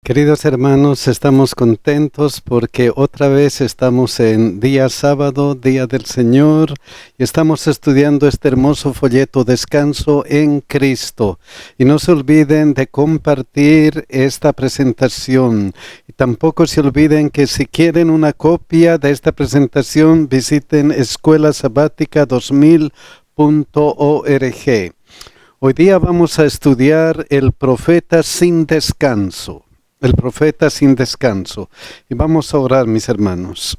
Queridos hermanos, estamos contentos porque otra vez estamos en día sábado, Día del Señor, y estamos estudiando este hermoso folleto Descanso en Cristo. Y no se olviden de compartir esta presentación. Y tampoco se olviden que si quieren una copia de esta presentación, visiten escuelasabatica2000.org. Hoy día vamos a estudiar el profeta sin descanso. El profeta sin descanso. Y vamos a orar, mis hermanos.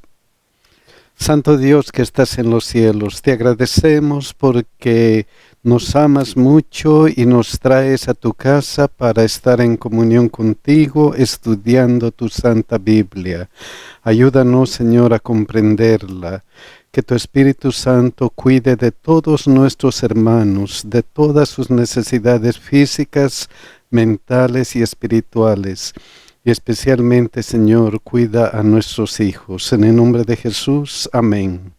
Santo Dios que estás en los cielos, te agradecemos porque nos amas mucho y nos traes a tu casa para estar en comunión contigo, estudiando tu Santa Biblia. Ayúdanos, Señor, a comprenderla. Que tu Espíritu Santo cuide de todos nuestros hermanos, de todas sus necesidades físicas, mentales y espirituales. Y especialmente, Señor, cuida a nuestros hijos. En el nombre de Jesús, amén.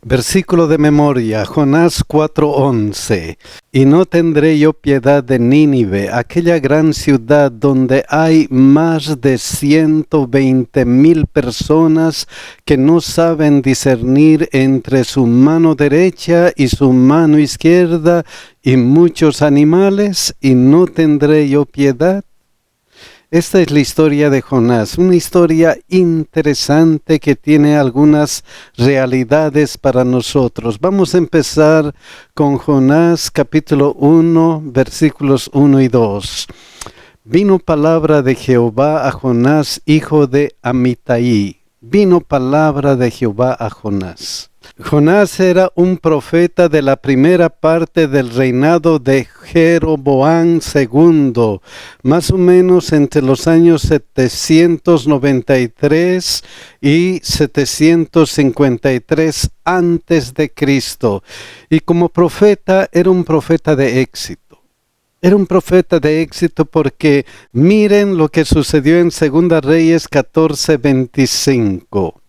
Versículo de memoria, Jonás 4:11. Y no tendré yo piedad de Nínive, aquella gran ciudad donde hay más de 120,000 personas que no saben discernir entre su mano derecha y su mano izquierda, y muchos animales, y no tendré yo piedad. Esta es la historia de Jonás, una historia interesante que tiene algunas realidades para nosotros. Vamos a empezar con Jonás capítulo 1, versículos 1 y 2. Vino palabra de Jehová a Jonás, hijo de Amitai. Vino palabra de Jehová a Jonás. Jonás era un profeta de la primera parte del reinado de Jeroboam II, más o menos entre los años 793 y 753 antes de Cristo. Y como profeta era un profeta de éxito. Era un profeta de éxito porque miren lo que sucedió en 2 Reyes 14:25.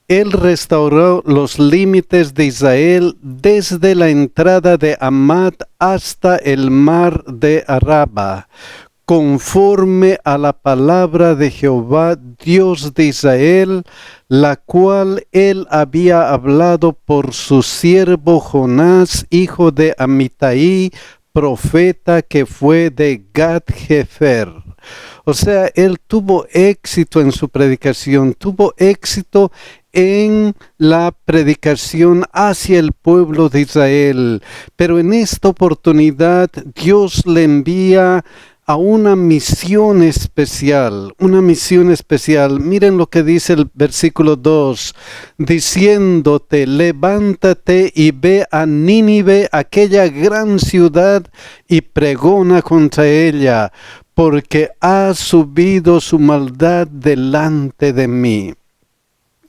Él restauró los límites de Israel desde la entrada de Hamat hasta el mar de Araba, conforme a la palabra de Jehová, Dios de Israel, la cual él había hablado por su siervo Jonás, hijo de Amitai, profeta que fue de Gat-Hefer. O sea, él tuvo éxito en su predicación, tuvo éxito en la predicación hacia el pueblo de Israel. Pero en esta oportunidad Dios le envía a una misión especial, Miren lo que dice el versículo 2, diciéndote, levántate y ve a Nínive, aquella gran ciudad, y pregona contra ella, porque ha subido su maldad delante de mí.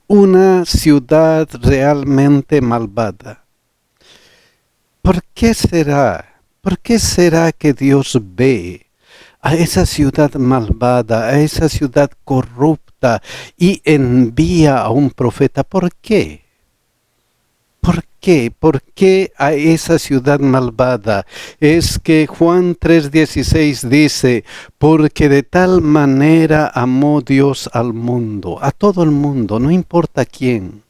Una ciudad realmente malvada. ¿Por qué será? ¿Por qué será que Dios ve a esa ciudad malvada, a esa ciudad corrupta y envía a un profeta? ¿Por qué? ¿Por qué? ¿Por qué a esa ciudad malvada? Es que Juan 3:16 dice, porque de tal manera amó Dios al mundo, a todo el mundo, no importa quién.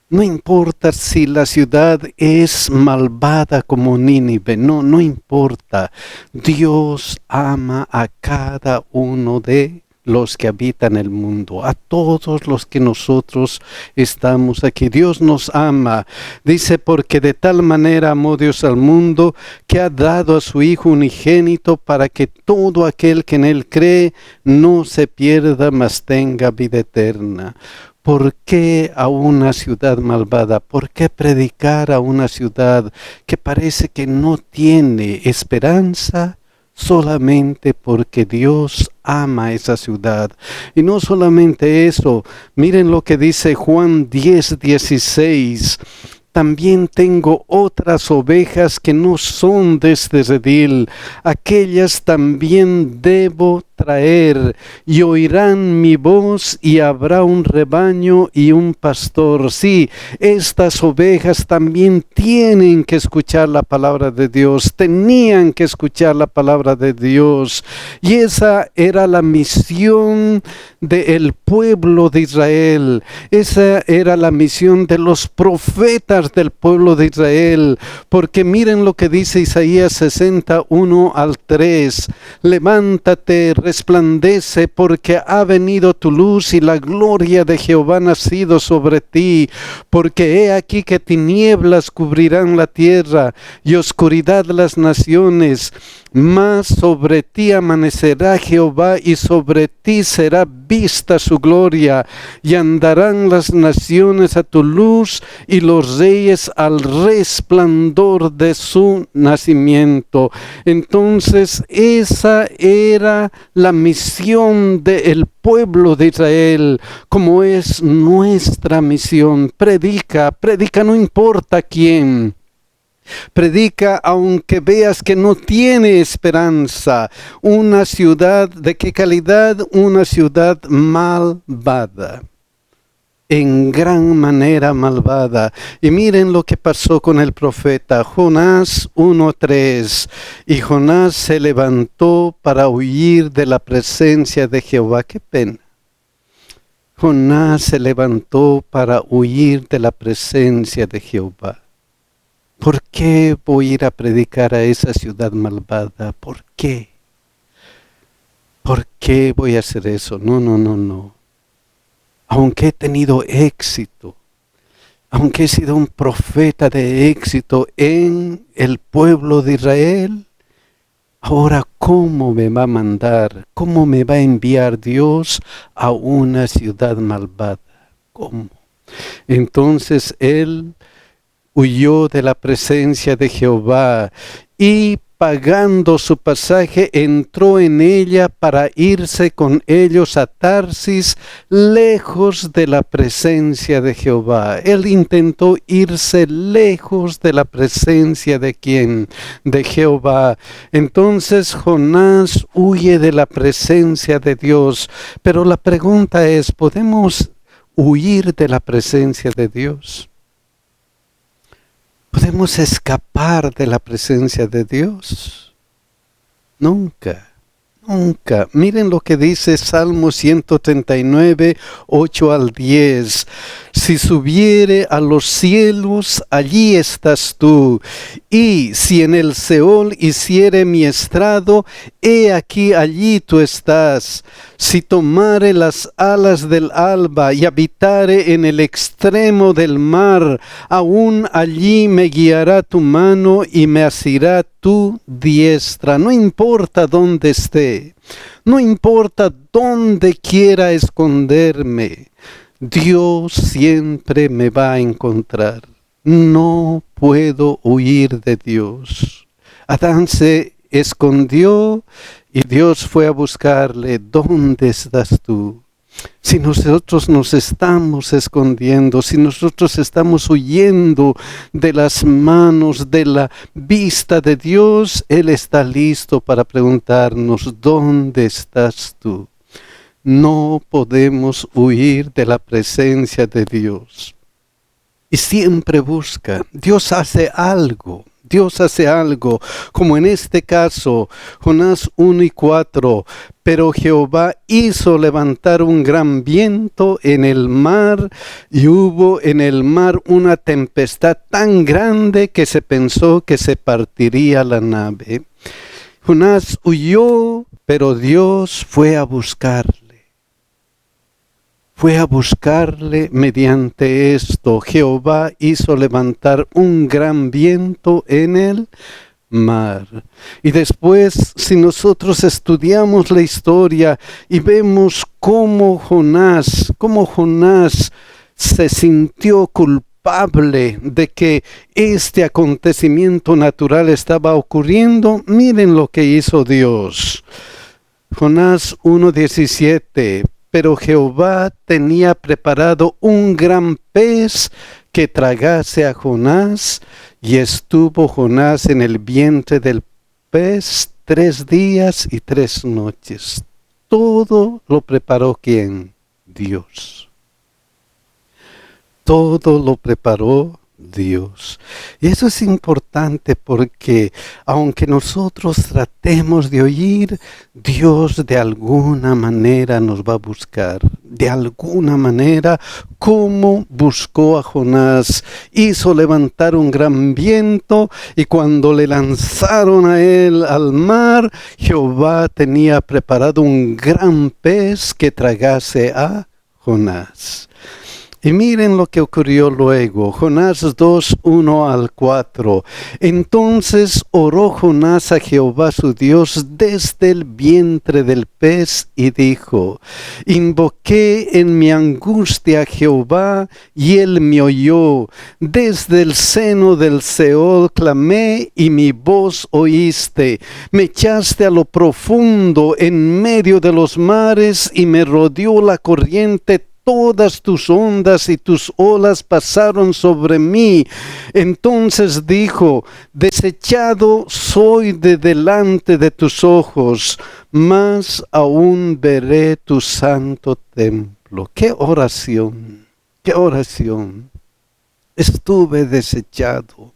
No importa si la ciudad es malvada como Nínive, no importa. Dios ama a cada uno de los que habitan el mundo, a todos los que nosotros estamos aquí. Dios nos ama. Dice, porque de tal manera amó Dios al mundo, que ha dado a su Hijo unigénito, para que todo aquel que en él cree no se pierda, mas tenga vida eterna. ¿Por qué a una ciudad malvada? ¿Por qué predicar a una ciudad que parece que no tiene esperanza? Solamente porque Dios ama esa ciudad. Y no solamente eso, miren lo que dice Juan 10:16. También tengo otras ovejas que no son de este redil, aquellas también debo traer, y oirán mi voz, y habrá un rebaño y un pastor. Sí, estas ovejas también tienen que escuchar la palabra de Dios, tenían que escuchar la palabra de Dios, y esa era la misión del pueblo de Israel. Esa era la misión de los profetas del pueblo de Israel, porque miren lo que dice Isaías 61 al 3. Levántate, resplandece, porque ha venido tu luz y la gloria de Jehová ha nacido sobre ti, porque he aquí que tinieblas cubrirán la tierra y oscuridad las naciones, mas sobre ti amanecerá Jehová y sobre ti será vista su gloria, y andarán las naciones a tu luz y los reyes al resplandor de su nacimiento. Entonces esa era la misión del pueblo de Israel, como es nuestra misión. Predica, predica, no importa quién. Predica aunque veas que no tiene esperanza. Una ciudad, ¿de qué calidad? Una ciudad malvada. En gran manera malvada. Y miren lo que pasó con el profeta Jonás 1:3. Y Jonás se levantó para huir de la presencia de Jehová. Qué pena. Jonás se levantó para huir de la presencia de Jehová. ¿Por qué voy a ir a predicar a esa ciudad malvada? ¿Por qué? ¿Por qué voy a hacer eso? No. Aunque he tenido éxito, aunque he sido un profeta de éxito en el pueblo de Israel, ahora ¿cómo me va a mandar? ¿Cómo me va a enviar Dios a una ciudad malvada? ¿Cómo? Entonces él huyó de la presencia de Jehová y pagando su pasaje entró en ella para irse con ellos a Tarsis, lejos de la presencia de Jehová. Él intentó irse lejos de la presencia de ¿quién? De Jehová. Entonces Jonás huye de la presencia de Dios. Pero la pregunta es, ¿podemos huir de la presencia de Dios? ¿Podemos escapar de la presencia de Dios? Nunca, nunca. Miren lo que dice Salmo 139, 8 al 10. Si subiere a los cielos, allí estás tú. Y si en el Seol hiciere mi estrado, he aquí allí tú estás. Si tomare las alas del alba y habitare en el extremo del mar, aún allí me guiará tu mano y me asirá tu diestra. No importa dónde esté, no importa dónde quiera esconderme, Dios siempre me va a encontrar. No puedo huir de Dios. Adán se escondió y Dios fue a buscarle. ¿Dónde estás tú? Si nosotros nos estamos escondiendo, si nosotros estamos huyendo de las manos, de la vista de Dios, Él está listo para preguntarnos, ¿dónde estás tú? No podemos huir de la presencia de Dios. Y siempre busca. Dios hace algo. Dios hace algo, como en este caso, Jonás 1:4. Pero Jehová hizo levantar un gran viento en el mar, y hubo en el mar una tempestad tan grande que se pensó que se partiría la nave. Jonás huyó, pero Dios fue a buscarle. Fue a buscarle mediante esto. Jehová hizo levantar un gran viento en el mar. Y después, si nosotros estudiamos la historia y vemos cómo Jonás se sintió culpable de que este acontecimiento natural estaba ocurriendo, miren lo que hizo Dios. Jonás 1:17. Pero Jehová tenía preparado un gran pez que tragase a Jonás, y estuvo Jonás en el vientre del pez 3 días y 3 noches. todo lo preparó ¿quién? Dios. Todo lo preparó Dios. Y eso es importante porque aunque nosotros tratemos de oír, Dios de alguna manera nos va a buscar. De alguna manera, como buscó a Jonás, hizo levantar un gran viento y cuando le lanzaron a él al mar, Jehová tenía preparado un gran pez que tragase a Jonás. Y miren lo que ocurrió luego, Jonás 2, 1 al 4. Entonces oró Jonás a Jehová su Dios desde el vientre del pez y dijo, invoqué en mi angustia a Jehová y él me oyó. Desde el seno del Seol clamé y mi voz oíste. Me echaste a lo profundo en medio de los mares y me rodeó la corriente. Todas tus ondas y tus olas pasaron sobre mí. Entonces dijo, desechado soy de delante de tus ojos, mas aún veré tu santo templo. ¡Qué oración! ¡Qué oración! Estuve desechado,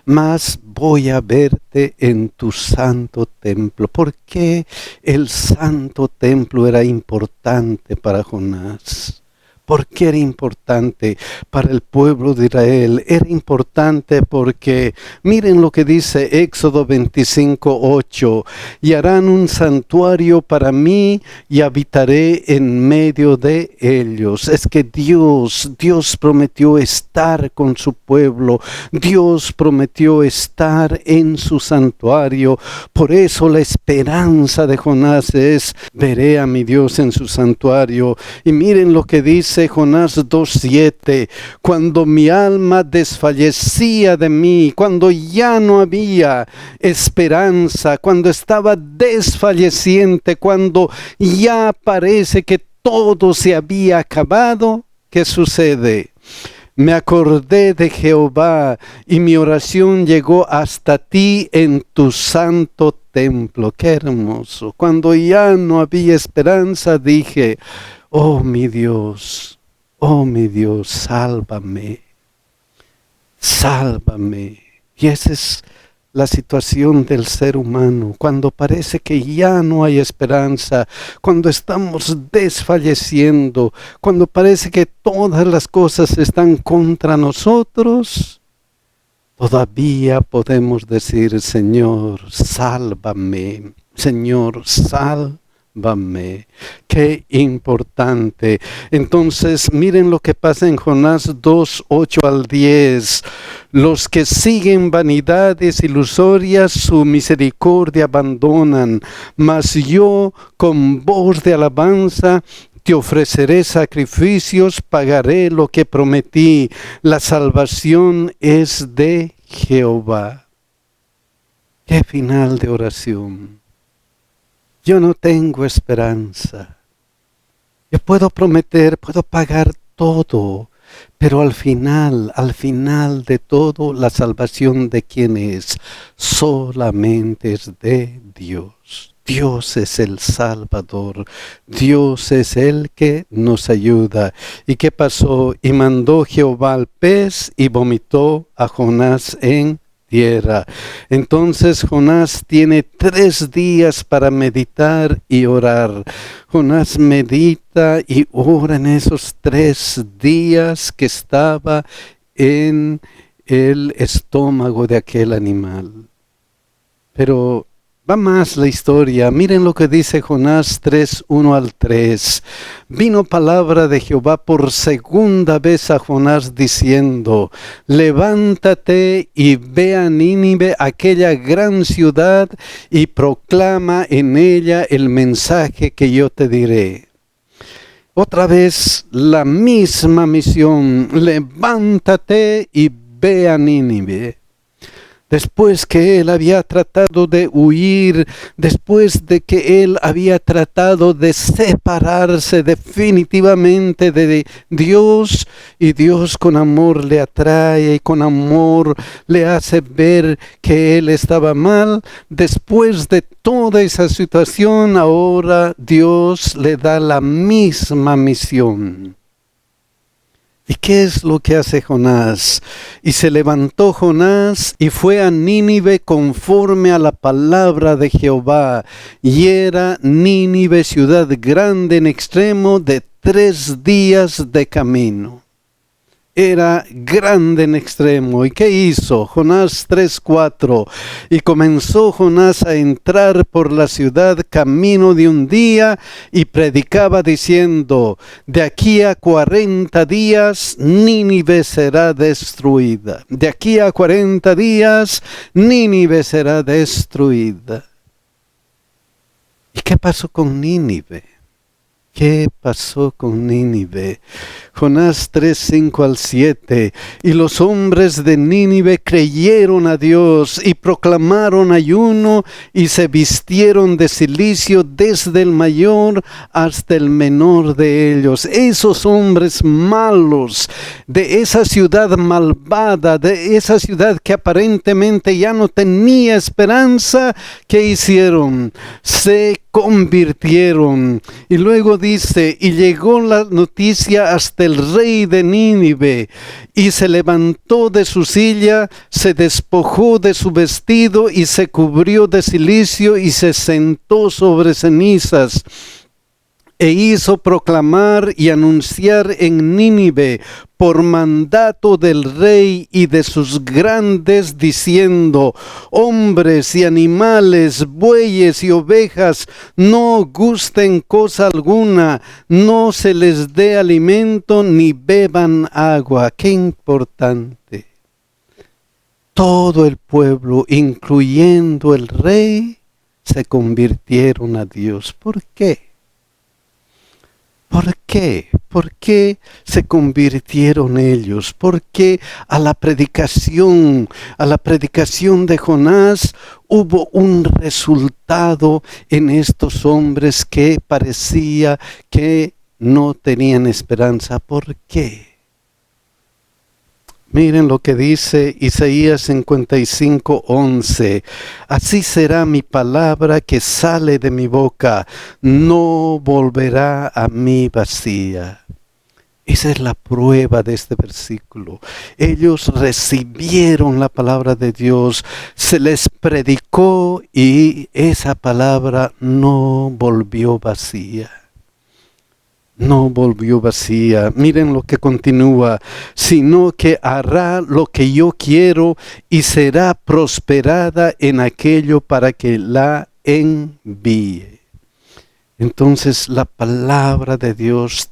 mas voy a verte en tu santo templo. ¿Por qué el santo templo era importante para Jonás? ¿Por qué era importante para el pueblo de Israel? Era importante porque, miren lo que dice Éxodo 25, 8. Y harán un santuario para mí y habitaré en medio de ellos. Es que Dios prometió estar con su pueblo. Dios prometió estar en su santuario. Por eso la esperanza de Jonás es, veré a mi Dios en su santuario. Y miren lo que dice Jonás 2:7, cuando mi alma desfallecía de mí, cuando ya no había esperanza, cuando estaba desfalleciente, cuando ya parece que todo se había acabado, ¿qué sucede? Me acordé de Jehová y mi oración llegó hasta ti en tu santo templo. Qué hermoso. Cuando ya no había esperanza, dije, oh mi Dios, sálvame, sálvame. Y esa es la situación del ser humano, cuando parece que ya no hay esperanza, cuando estamos desfalleciendo, cuando parece que todas las cosas están contra nosotros, todavía podemos decir, Señor, sálvame, Señor, sálvame. Qué importante. Entonces, miren lo que pasa en Jonás 2, 8 al 10. Los que siguen vanidades ilusorias, su misericordia abandonan. Mas yo, con voz de alabanza, te ofreceré sacrificios, pagaré lo que prometí. La salvación es de Jehová. Qué final de oración. Yo no tengo esperanza. Yo puedo prometer, puedo pagar todo, pero al final de todo, la salvación ¿de quién es? Solamente es de Dios. Dios es el Salvador. Dios es el que nos ayuda. ¿Y qué pasó? Y mandó Jehová al pez y vomitó a Jonás en tierra. Entonces Jonás tiene 3 días para meditar y orar. Jonás medita y ora en esos 3 días que estaba en el estómago de aquel animal. Pero va más la historia. Miren lo que dice Jonás 3, 1 al 3. Vino palabra de Jehová por segunda vez a Jonás diciendo, levántate y ve a Nínive, aquella gran ciudad, y proclama en ella el mensaje que yo te diré. Otra vez la misma misión, levántate y ve a Nínive. Después que él había tratado de huir, después de que él había tratado de separarse definitivamente de Dios, y Dios con amor le atrae y con amor le hace ver que él estaba mal, después de toda esa situación, ahora Dios le da la misma misión. ¿Y qué es lo que hace Jonás? Y se levantó Jonás y fue a Nínive conforme a la palabra de Jehová. Y era Nínive ciudad grande en extremo de 3 días de camino. Era grande en extremo. ¿Y qué hizo? Jonás 3:4. Y comenzó Jonás a entrar por la ciudad camino de un día y predicaba diciendo: de aquí a 40 días Nínive será destruida. De aquí a 40 días Nínive será destruida. ¿Y qué pasó con Nínive? ¿Qué pasó con Nínive? Jonás 3:5-7. Y los hombres de Nínive creyeron a Dios y proclamaron ayuno y se vistieron de cilicio desde el mayor hasta el menor de ellos. Esos hombres malos de esa ciudad malvada, de esa ciudad que aparentemente ya no tenía esperanza, ¿qué hicieron? Se convirtieron. Y luego dice: y llegó la noticia hasta el rey de Nínive, y se levantó de su silla, se despojó de su vestido y se cubrió de cilicio y se sentó sobre cenizas. E hizo proclamar y anunciar en Nínive por mandato del rey y de sus grandes, diciendo: hombres y animales, bueyes y ovejas, no gusten cosa alguna, no se les dé alimento ni beban agua. Qué importante. Todo el pueblo, incluyendo el rey, se convirtieron a Dios. ¿Por qué? ¿Por qué? ¿Por qué se convirtieron ellos? ¿Por qué a la predicación de Jonás hubo un resultado en estos hombres que parecía que no tenían esperanza? ¿Por qué? Miren lo que dice Isaías 55:11. Así será mi palabra que sale de mi boca, no volverá a mí vacía. Esa es la prueba de este versículo. Ellos recibieron la palabra de Dios, se les predicó y esa palabra no volvió vacía. No volvió vacía. Miren lo que continúa. Sino que hará lo que yo quiero y será prosperada en aquello para que la envíe. Entonces la palabra de Dios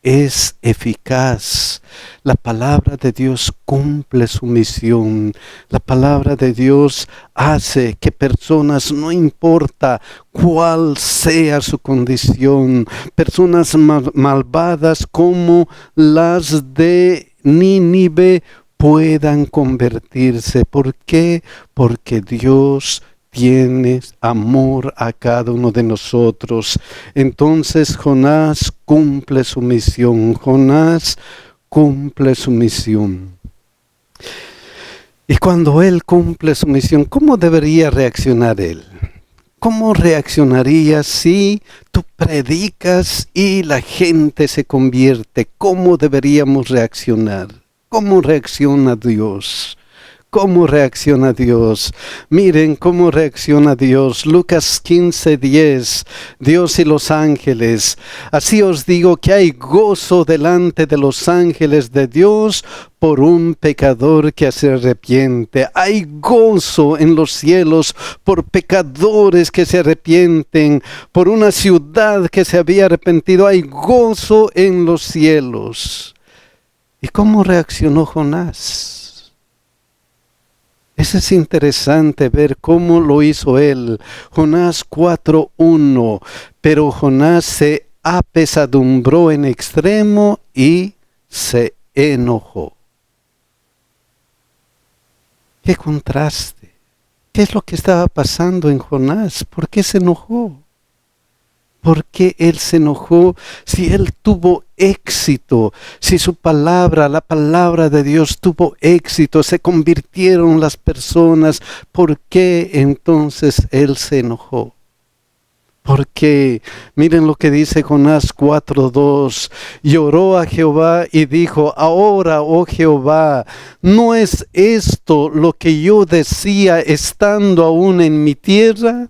es eficaz. La palabra de Dios cumple su misión. La palabra de Dios hace que personas, no importa cuál sea su condición, personas malvadas como las de Nínive, puedan convertirse. ¿Por qué? Porque Dios tienes amor a cada uno de nosotros. Entonces Jonás cumple su misión. Jonás cumple su misión. Y cuando él cumple su misión, ¿cómo debería reaccionar él? ¿Cómo reaccionaría si tú predicas y la gente se convierte? ¿Cómo deberíamos reaccionar? ¿Cómo reacciona Dios? ¿Cómo reacciona Dios? Miren cómo reacciona Dios. Lucas 15:10. Dios y los ángeles. Así os digo que hay gozo delante de los ángeles de Dios por un pecador que se arrepiente. Hay gozo en los cielos por pecadores que se arrepienten. Por una ciudad que se había arrepentido. Hay gozo en los cielos. ¿Y cómo reaccionó Jonás? Eso es interesante ver cómo lo hizo él. Jonás 4:1. Pero Jonás se apesadumbró en extremo y se enojó. qué contraste. ¿Qué es lo que estaba pasando en Jonás? ¿Por qué se enojó? ¿Por qué él se enojó si él tuvo éxito? Si su palabra, la palabra de Dios tuvo éxito, se convirtieron las personas. ¿Por qué entonces él se enojó? Porque miren lo que dice Jonás 4:2. Lloró a Jehová y dijo: ahora, oh Jehová, ¿no es esto lo que yo decía estando aún en mi tierra?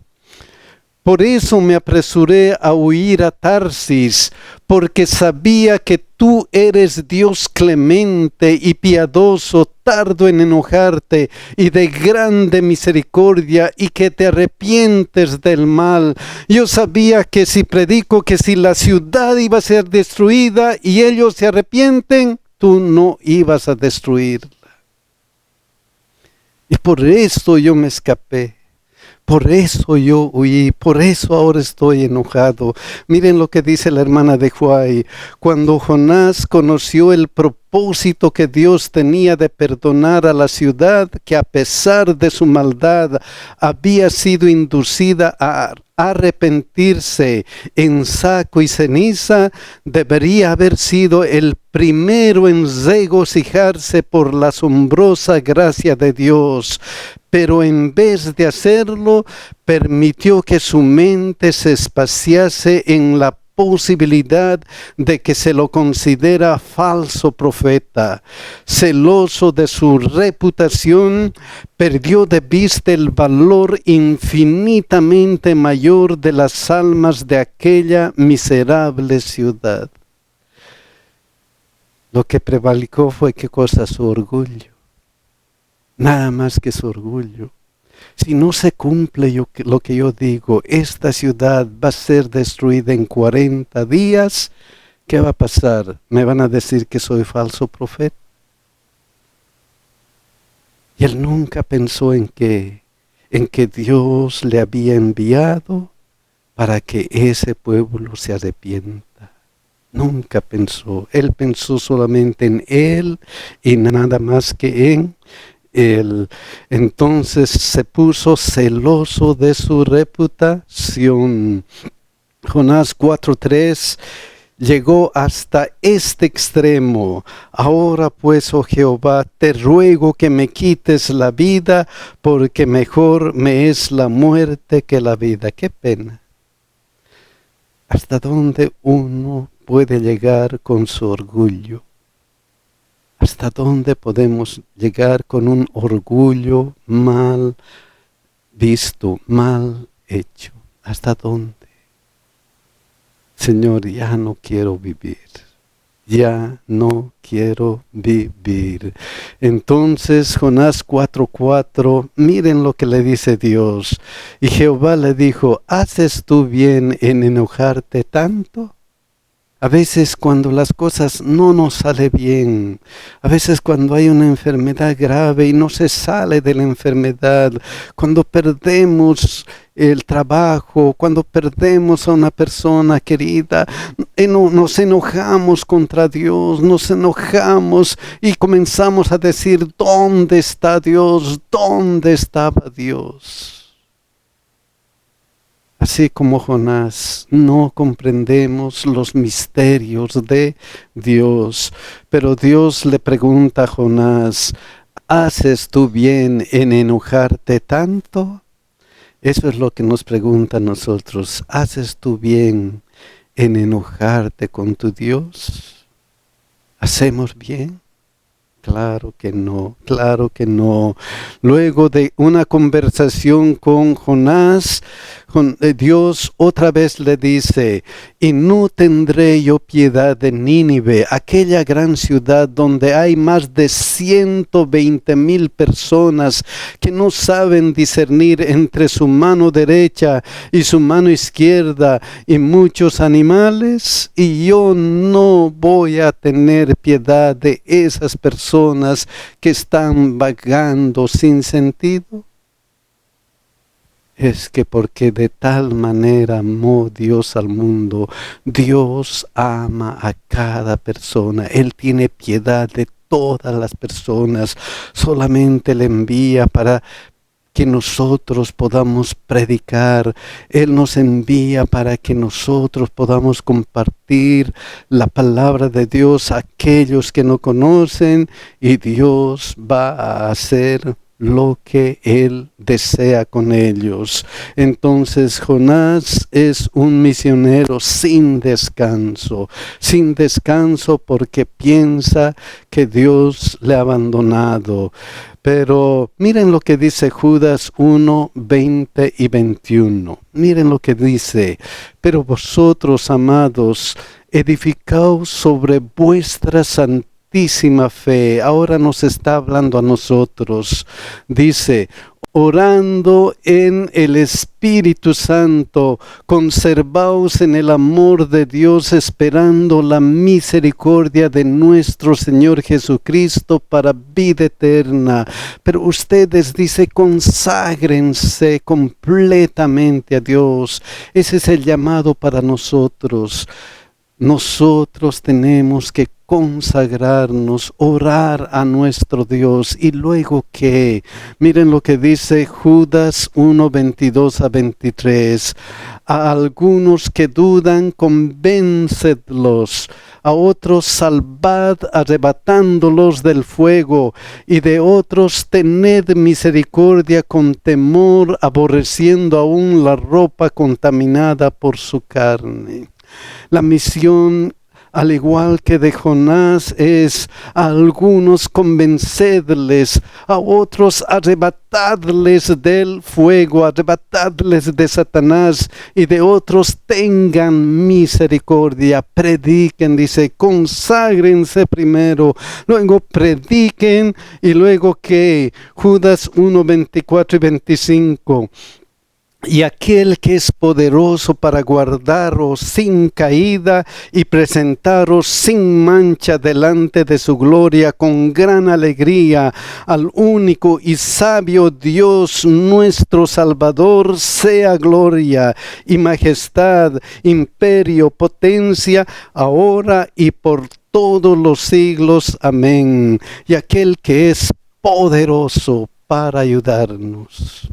Por eso me apresuré a huir a Tarsis, porque sabía que tú eres Dios clemente y piadoso, tardo en enojarte y de grande misericordia, y que te arrepientes del mal. Yo sabía que si predico que si la ciudad iba a ser destruida y ellos se arrepienten, tú no ibas a destruirla. Y por eso yo me escapé. Por eso yo huí, por eso ahora estoy enojado. Miren lo que dice la hermana de Huay. Cuando Jonás conoció el propósito que Dios tenía de perdonar a la ciudad, que a pesar de su maldad había sido inducida a arrepentirse en saco y ceniza, debería haber sido el primero en regocijarse por la asombrosa gracia de Dios. Pero en vez de hacerlo, permitió que su mente se espaciase en la posibilidad de que se lo considera falso profeta. Celoso de su reputación, perdió de vista el valor infinitamente mayor de las almas de aquella miserable ciudad. Lo que prevalicó fue, ¿qué cosa? Su orgullo. Nada más que su orgullo. Si no se cumple lo que yo digo, esta ciudad va a ser destruida en 40 días, ¿qué va a pasar? ¿Me van a decir que soy falso profeta? Y él nunca pensó en que Dios le había enviado para que ese pueblo se arrepienta. Nunca pensó. Él pensó solamente en él y nada más que en él. Entonces se puso celoso de su reputación. Jonás 4:3 llegó hasta este extremo. Ahora pues, oh Jehová, te ruego que me quites la vida, porque mejor me es la muerte que la vida. Qué pena. ¿Hasta dónde uno puede llegar con su orgullo? ¿Hasta dónde podemos llegar con un orgullo mal visto, mal hecho? ¿Hasta dónde? Señor, ya no quiero vivir. Ya no quiero vivir. Entonces Jonás 4:4, miren lo que le dice Dios. Y Jehová le dijo: ¿haces tú bien en enojarte tanto? A veces cuando las cosas no nos salen bien, a veces cuando hay una enfermedad grave y no se sale de la enfermedad, cuando perdemos el trabajo, cuando perdemos a una persona querida, nos enojamos contra Dios, nos enojamos y comenzamos a decir: ¿dónde está Dios? ¿Dónde estaba Dios? Así como Jonás, no comprendemos los misterios de Dios. Pero Dios le pregunta a Jonás: ¿haces tú bien en enojarte tanto? Eso es lo que nos pregunta a nosotros. ¿Haces tú bien en enojarte con tu Dios? ¿Hacemos bien? Claro que no, claro que no. Luego de una conversación con Jonás, Dios otra vez le dice: y no tendré yo piedad de Nínive, aquella gran ciudad donde hay más de 120,000 personas que no saben discernir entre su mano derecha y su mano izquierda, y muchos animales, y yo no voy a tener piedad de esas personas que están vagando sin sentido. Es que porque de tal manera amó Dios al mundo, Dios ama a cada persona. Él tiene piedad de todas las personas, solamente le envía para que nosotros podamos predicar. Él nos envía para que nosotros podamos compartir la palabra de Dios a aquellos que no conocen, y Dios va a hacer lo que Él desea con ellos. Entonces Jonás es un misionero sin descanso porque piensa que Dios le ha abandonado. Pero miren lo que dice Judas 1, 20 y 21. Miren lo que dice: pero vosotros, amados, edificaos sobre vuestra santísima fe. Ahora nos está hablando a nosotros. Dice: orando en el Espíritu Santo, conservaos en el amor de Dios, esperando la misericordia de nuestro Señor Jesucristo para vida eterna. Pero ustedes, dice, conságrense completamente a Dios. Ese es el llamado para nosotros. Nosotros tenemos que consagrarnos, orar a nuestro Dios. Y luego ¿qué? Miren lo que dice Judas 1, 22 a 23. A algunos que dudan, convéncedlos. A otros salvad, arrebatándolos del fuego. Y de otros tened misericordia con temor, aborreciendo aún la ropa contaminada por su carne. La misión, al igual que de Jonás, es: a algunos convencedles, a otros arrebatadles del fuego, arrebatadles de Satanás, y de otros tengan misericordia. Prediquen, dice, conságrense primero, luego prediquen, y luego que Judas 1, 24 y 25. Y aquel que es poderoso para guardaros sin caída y presentaros sin mancha delante de su gloria con gran alegría, al único y sabio Dios nuestro Salvador, sea gloria y majestad, imperio, potencia, ahora y por todos los siglos. Amén. Y aquel que es poderoso para ayudarnos.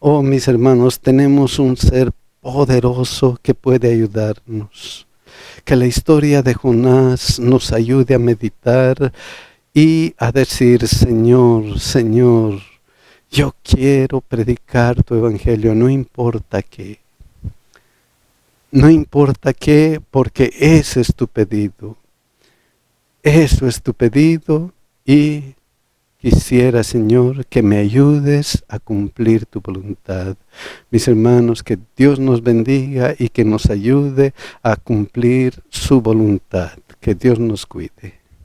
Oh, mis hermanos, tenemos un ser poderoso que puede ayudarnos. Que la historia de Jonás nos ayude a meditar y a decir: Señor, Señor, yo quiero predicar tu evangelio, no importa qué. No importa qué, porque ese es tu pedido. Eso es tu pedido, y quisiera, Señor, que me ayudes a cumplir tu voluntad. Mis hermanos, que Dios nos bendiga y que nos ayude a cumplir su voluntad. Que Dios nos cuide.